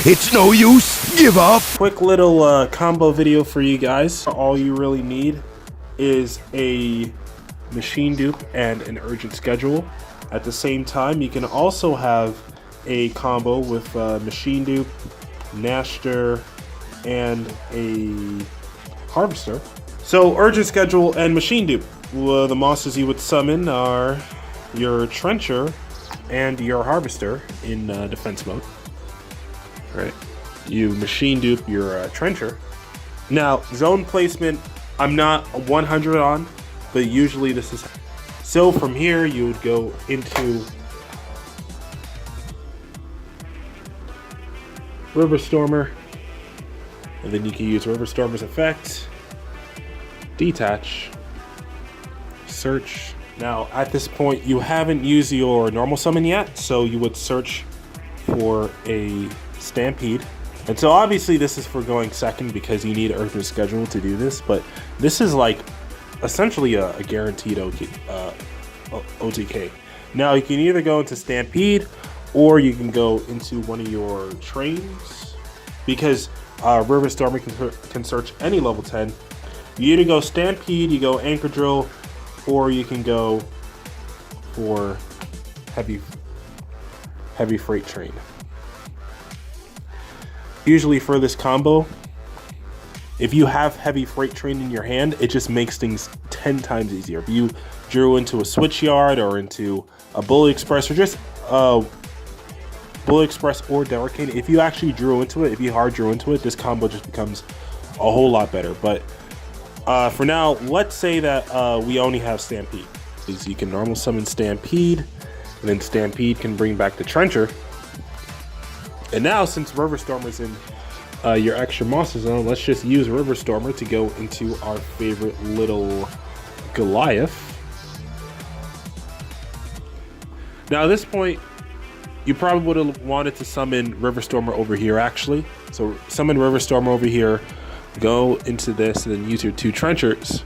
It's no use. Give up. Quick little combo video for you guys. All you really need is a machine dupe and an urgent schedule. At the same time, you can also have a combo with machine dupe, Nashter, and a harvester. So urgent schedule and machine dupe. Well, the monsters you would summon are your trencher and your harvester in defense mode. Right? You machine dupe your trencher. Now, zone placement, I'm not 100 on, but usually this is. So from here, you would go into River Stormer, and then you can use River Stormer's effect, detach, search. Now, at this point, you haven't used your normal summon yet, so you would search for a Stampede. And so obviously this is for going second because you need urgent schedule to do this, but this is like essentially a guaranteed OTK. Now you can either go into Stampede or you can go into one of your trains, because River Stormer can search any level 10. You either go Stampede, you go Anchor Drill, or you can go for heavy freight train. Usually for this combo, if you have heavy freight train in your hand, it just makes things 10 times easier. If you drew into a switch yard or into a Bullet Express, or just Bullet Express or Delicate, if you actually drew into it, if you hard drew into it, this combo just becomes a whole lot better. But for now, let's say that we only have Stampede. You can normal summon Stampede, and then Stampede can bring back the Trencher. And now, since River Stormer's in your extra monster zone, let's just use River Stormer to go into our favorite little Goliath. Now at this point, you probably would have wanted to summon River Stormer over here actually. So summon River Stormer over here, go into this, and then use your two Trenchers.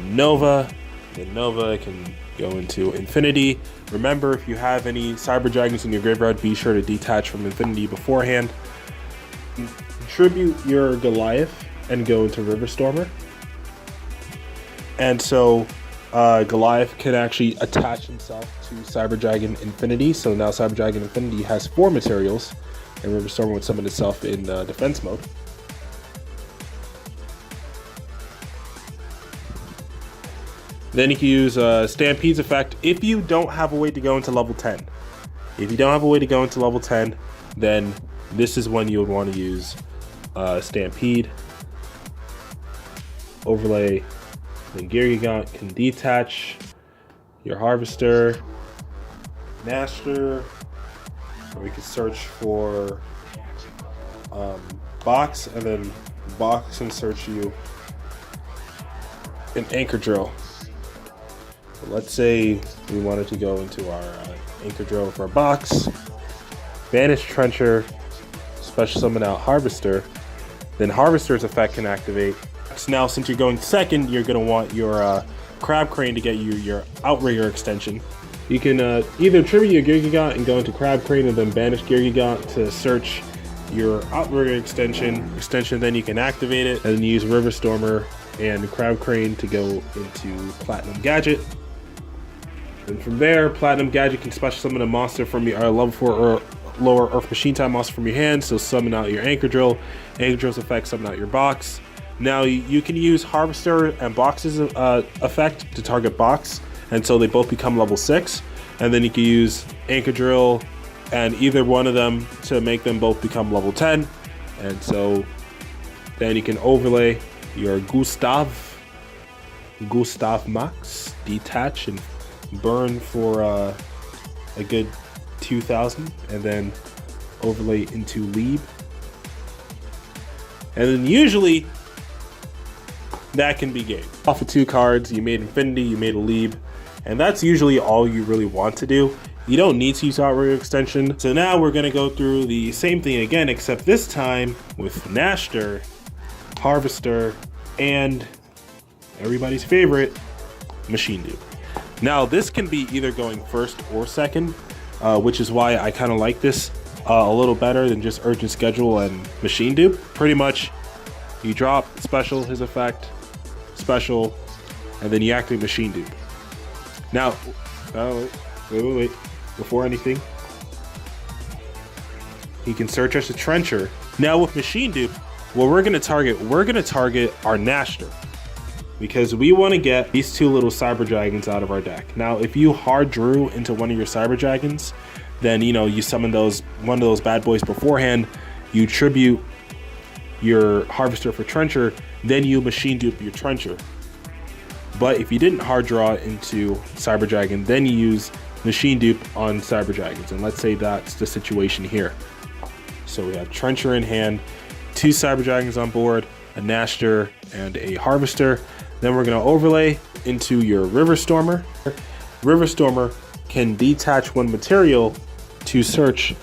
Nova, and Nova can go into Infinity. Remember, if you have any Cyber Dragons in your graveyard, be sure to detach from Infinity beforehand. Tribute your Goliath and go into River Stormer. And so Goliath can actually attach himself to Cyber Dragon Infinity. So now Cyber Dragon Infinity has 4 materials, and River Stormer would summon itself in defense mode. Then you can use Stampede's effect if you don't have a way to go into level 10. If you don't have a way to go into level 10, then this is when you would want to use Stampede, overlay, then Gear Gigant can detach your Harvester, Master, or we can search for Box, and then Box can search you an Anchor Drill. So let's say we wanted to go into our Anchor Drill for a Box, banish Trencher, special summon out Harvester, then Harvester's effect can activate. So now since you're going second, you're going to want your Crab Crane to get you your Outrigger extension. You can either tribute your Gear Gigant and go into Crab Crane, and then banish Gear Gigant to search your Outrigger extension. Then you can activate it, and then use River Stormer and Crab Crane to go into Platinum Gadget. And from there, Platinum Gadget can special summon a monster from your level 4 or lower Earth Machine Time monster from your hand, so summon out your Anchor Drill. Anchor Drill's effect, summon out your Box. Now you can use Harvester and Box's effect to target Box, and so they both become level 6. And then you can use Anchor Drill and either one of them to make them both become level 10. And so then you can overlay your Gustav Max, detach and burn for a good 2,000, and then overlay into Leeb. And then usually that can be game. Off of 2 cards, you made Infinity, you made a Leeb, and that's usually all you really want to do. You don't need to use Outrigger extension. So now we're gonna go through the same thing again, except this time with Nashter, Harvester, and everybody's favorite, Machine Dupe. Now this can be either going first or second, which is why I kind of like this. a little better than just urgent schedule and machine dupe. Pretty much, you drop special, his effect, special, and then you activate machine dupe. Now, wait. Before anything, he can search us a trencher. Now with machine dupe, what we're gonna target our Nashter, because we want to get these two little cyber dragons out of our deck. Now, if you hard drew into one of your cyber dragons, then you summon one of those bad boys beforehand, you tribute your harvester for trencher, then you machine dupe your trencher. But if you didn't hard draw into cyber dragon, then you use machine dupe on cyber dragons, and let's say that's the situation here. So we have trencher in hand, 2 cyber dragons on board, a Nashter and a harvester. Then we're going to overlay into your river stormer. River stormer can detach one material to search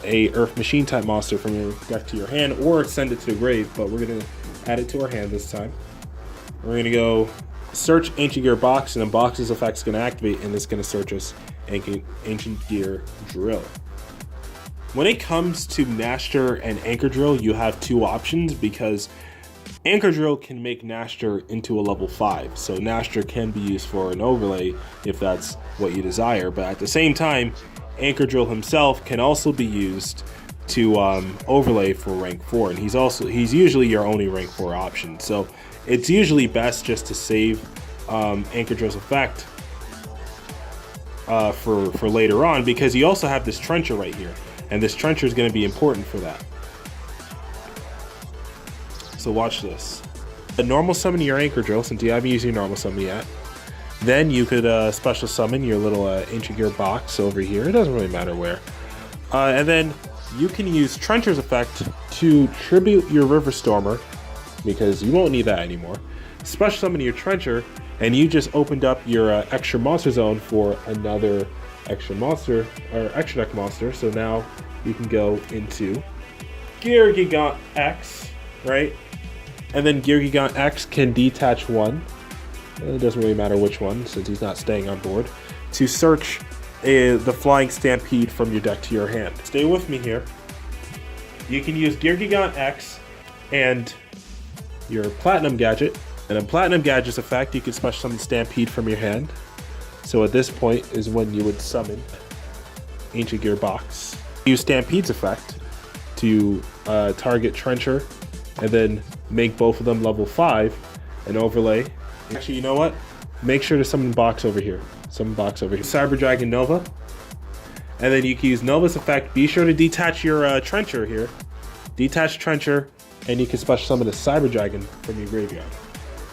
a earth machine type monster from your deck to your hand, or send it to the grave, but we're going to add it to our hand this time. We're going to go search Ancient Gear Box, and then Box's effect is going to activate, and it's going to search us Ancient Gear Drill. When it comes to Nashter and Anchor Drill, you have 2 options, because Anchor Drill can make Nashter into a level 5, so Nashter can be used for an overlay if that's what you desire, but at the same time, Anchor Drill himself can also be used to overlay for rank 4, and he's usually your only rank 4 option, so it's usually best just to save Anchor Drill's effect for later on, because you also have this trencher right here, and this trencher is going to be important for that. So watch this. A normal summon your Anchor Drill, since you haven't used your normal summon yet. Then you could special summon your little Ancient Gear Box over here. It doesn't really matter where. And then you can use Trencher's effect to tribute your River Stormer, because you won't need that anymore. Special summon your Trencher, and you just opened up your extra monster zone for another extra monster, or extra deck monster. So now you can go into Gear Gigant X, right? And then Gear Gigant X can detach one. It doesn't really matter which one, since he's not staying on board, to search the Flying Stampede from your deck to your hand. Stay with me here. You can use Gear Gigant X and your Platinum Gadget, and in Platinum Gadget's effect, you can special summon Stampede from your hand. So at this point is when you would summon Ancient Gear Box. Use Stampede's effect to target Trencher, and then make both of them level 5 and overlay. Actually, you know what? Make sure to summon Box over here. Summon Box over here. Cyber Dragon Nova. And then you can use Nova's effect. Be sure to detach your Trencher here. Detach Trencher, and you can special summon a Cyber Dragon from your graveyard.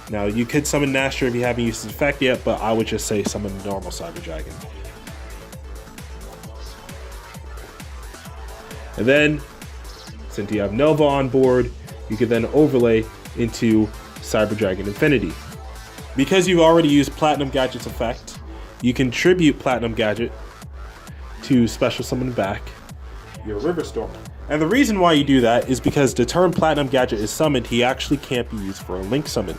Now, you could summon Nashter if you haven't used his effect yet, but I would just say summon a normal Cyber Dragon. And then, since you have Nova on board, you can then overlay into Cyber Dragon Infinity. Because you've already used Platinum Gadget's effect, you can tribute Platinum Gadget to special summon back your River Storm. And the reason why you do that is because the turn Platinum Gadget is summoned, he actually can't be used for a Link summon.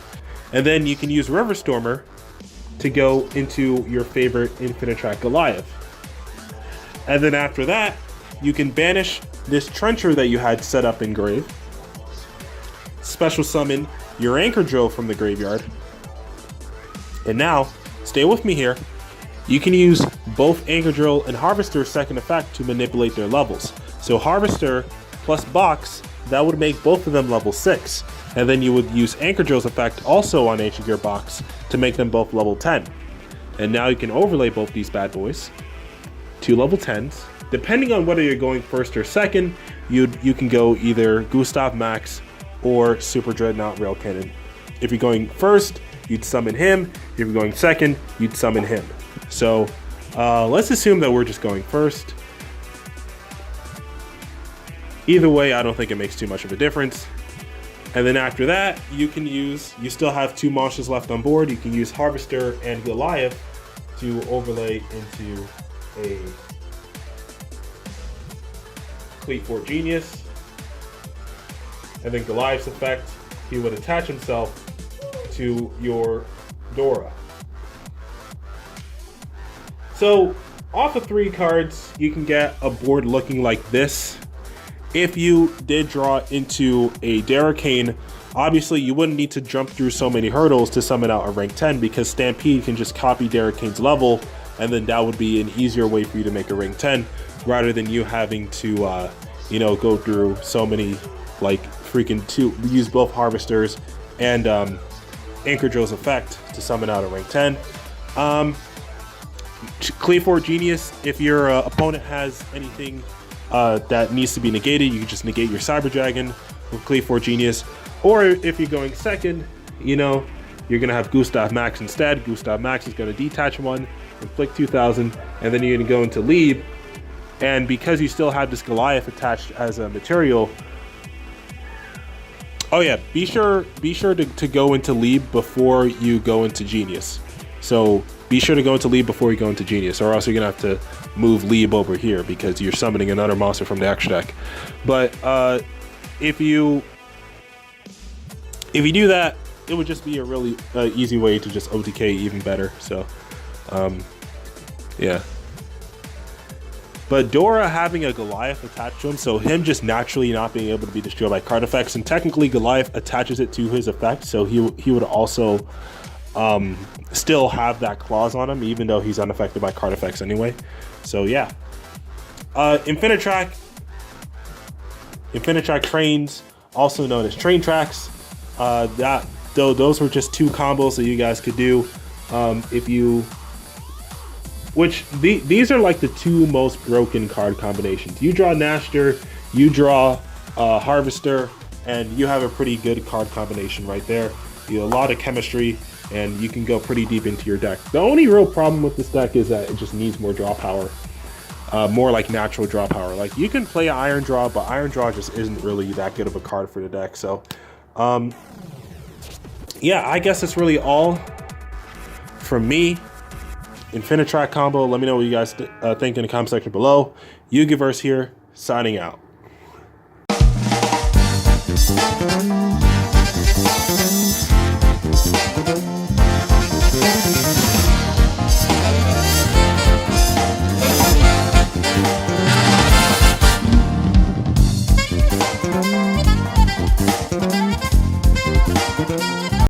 And then you can use River Stormer to go into your favorite infiniTRACK Goliath. And then after that, you can banish this Trencher that you had set up in grave, special summon your Anchor Drill from the graveyard, and now, stay with me here, you can use both Anchor Drill and Harvester's second effect to manipulate their levels. So Harvester plus Box, that would make both of them level 6. And then you would use Anchor Drill's effect also on Ancient Gear Box to make them both level 10. And now you can overlay both these bad boys to level 10s. Depending on whether you're going first or second, you can go either Gustav Max or Super Dreadnought Rail Cannon. If you're going first, you'd summon him. If you're going second, you'd summon him. So let's assume that we're just going first. Either way, I don't think it makes too much of a difference. And then after that, you still have 2 monsters left on board. You can use Harvester and Goliath to overlay into a Fleet Fort Genius. And then Goliath's effect, he would attach himself to your Dora. So off of 3 cards, you can get a board looking like this. if you did draw into a Darricane, obviously you wouldn't need to jump through so many hurdles to summon out a rank 10, because Stampede can just copy Darricane's level, and then that would be an easier way for you to make a rank 10, rather than you having to, you know, go through so many, like, freaking use both Harvesters and Anchor Drill's effect to summon out a rank 10. Cleave Genius, if your opponent has anything that needs to be negated, you can just negate your Cyber Dragon with Cleave Genius. Or if you're going second, you know, you're going to have Gustav Max instead. Gustav Max is going to detach 1, inflict 2,000, and then you're going to go into lead. And because you still have this Goliath attached as a material, oh yeah, be sure to go into lead before you go into Genius. So be sure to go into lead before you go into Genius, or else you're gonna have to move Leeb over here because you're summoning another monster from the extra deck. But if you do that, it would just be a really easy way to just OTK even better. So yeah. But Dora having a Goliath attached to him, so him just naturally not being able to be destroyed by card effects, and technically Goliath attaches it to his effect, so he would also still have that clause on him, even though he's unaffected by card effects anyway. So yeah. infiniTRACK trains, also known as train tracks. Those were just 2 combos that you guys could do. These are like the 2 most broken card combinations. You draw Nashter, you draw Harvester, and you have a pretty good card combination right there. You have a lot of chemistry, and you can go pretty deep into your deck. The only real problem with this deck is that it just needs more draw power. More like natural draw power. Like, you can play Iron Draw, but Iron Draw just isn't really that good of a card for the deck. So, yeah, I guess that's really all from me. infiniTRACK combo. Let me know what you guys think in the comment section below. YGOPro here, signing out.